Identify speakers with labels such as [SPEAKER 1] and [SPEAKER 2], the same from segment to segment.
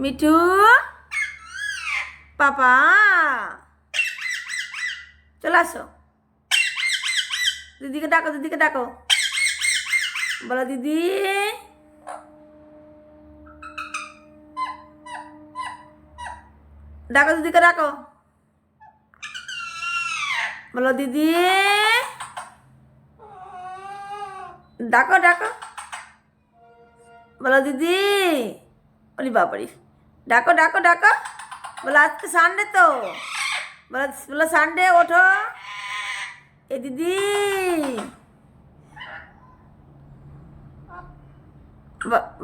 [SPEAKER 1] মিঠু পাপা চলে আসো। দিদিকে ডাকো, দিদিকে ডাকো, বলো দিদি। ডাকো দিদিকে, ডাকো, বলো দিদি। ডাকো ডাকো, বলো দিদি। ওলি বাবারি, ডাকো ডাকো ডাকো, বলো আজকে সানডে তো, বলো বলো সানডে ওঠো। এ দিদি,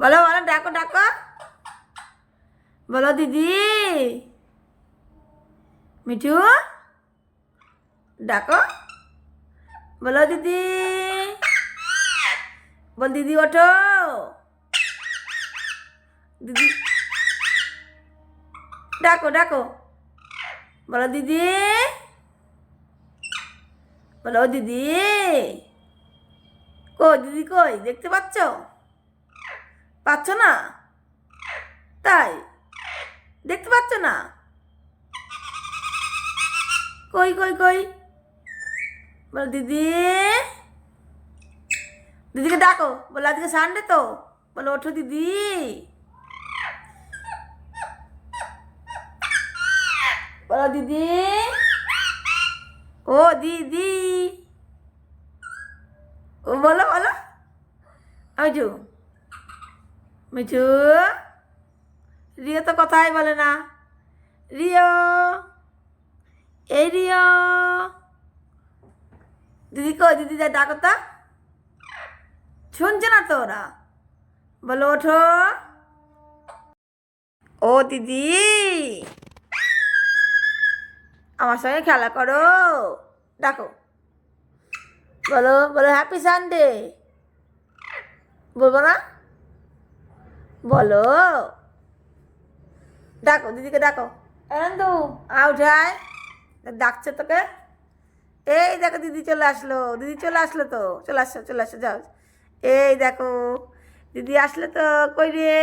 [SPEAKER 1] বলো বলো, ডাকো ডাকো, বলো দিদি। মিঠু ডাকো, বলো দিদি। বল দিদি ওঠো, দিদি ডাকো ডাকো, বলো দিদি, বলো দিদি। কই দিদি, কই দেখতে পাচ্ছ? পাচ্ছ না? তাই দেখতে পাচ্ছ না? কই কই কই, বলো দিদি। দিদিকে ডাকো, বলো আজকে সানডে তো, বলো ওঠো দিদি। বলো দিদি। ও দিদি, ও বলো বলো। মিঠু, মিঠু, রিও তো কথাই বলে না। রিও, এই রিও। দিদি কই, দিদি যা ডাকো তা, শুনছে না তো ওরা। বলো ওঠো। ও দিদি, আমার সঙ্গে খেলা করো, ডাকো, বলো বলো হ্যাপি সানডে, বলবো না? বলো, ডাকো দিদিকে, ডাকো। আনন্দু উঠায়, ডাকছে তোকে। এই দেখো দিদি চলে আসলো, দিদি চলে আসলো তো, চলে আসো চলে আসো, যাও। এই দেখো দিদি আসলে তো। কই রে,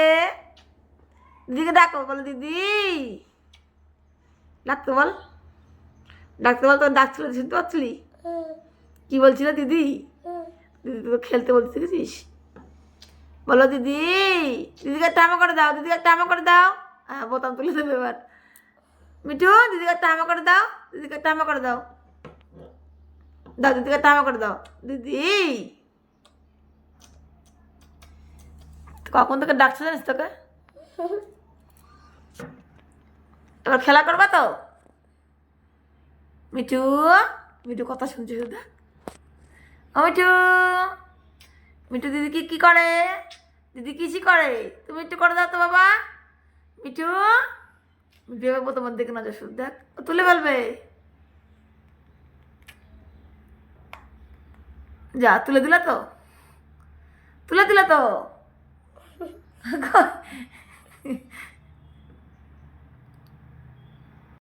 [SPEAKER 1] দিদিকে ডাকো, বলো দিদি। ডাকতে বল, ডাকতে বল, তোর ডাকছিল, শুনতে পাচ্ছিলি? কি বলছিল দিদি? দিদি তো খেলতে বলতে দেখেছিস? বলো দিদি। দিদিকে একটা আমা করে দাও, দিদিকে একটা আমা করে দাও। হ্যাঁ, বোতাম তুলে দেবে এবার। মিঠু, দিদিকে একটা আমা করে দাও, দিদিকে একটা আমা করে দাও। দাও দিদিকে একটা আমা করে দাও। দিদি কখন থেকে ডাকছে জানিস তোকে? এবার খেলা করবা তো? মিঠু, মিঠু কথা শুনছে শুধু। ও মিঠু, মিঠু দিদি কি করে? দিদি কিসি করে? তুমি একটু করে দাও তো বাবা। মিঠু, মিঠু এবার তোমার দিকে নজর, শুধু দেখ, ও তুলে ফেলবে। যা, তুলে দিলা তো, তুলে দিলা তো।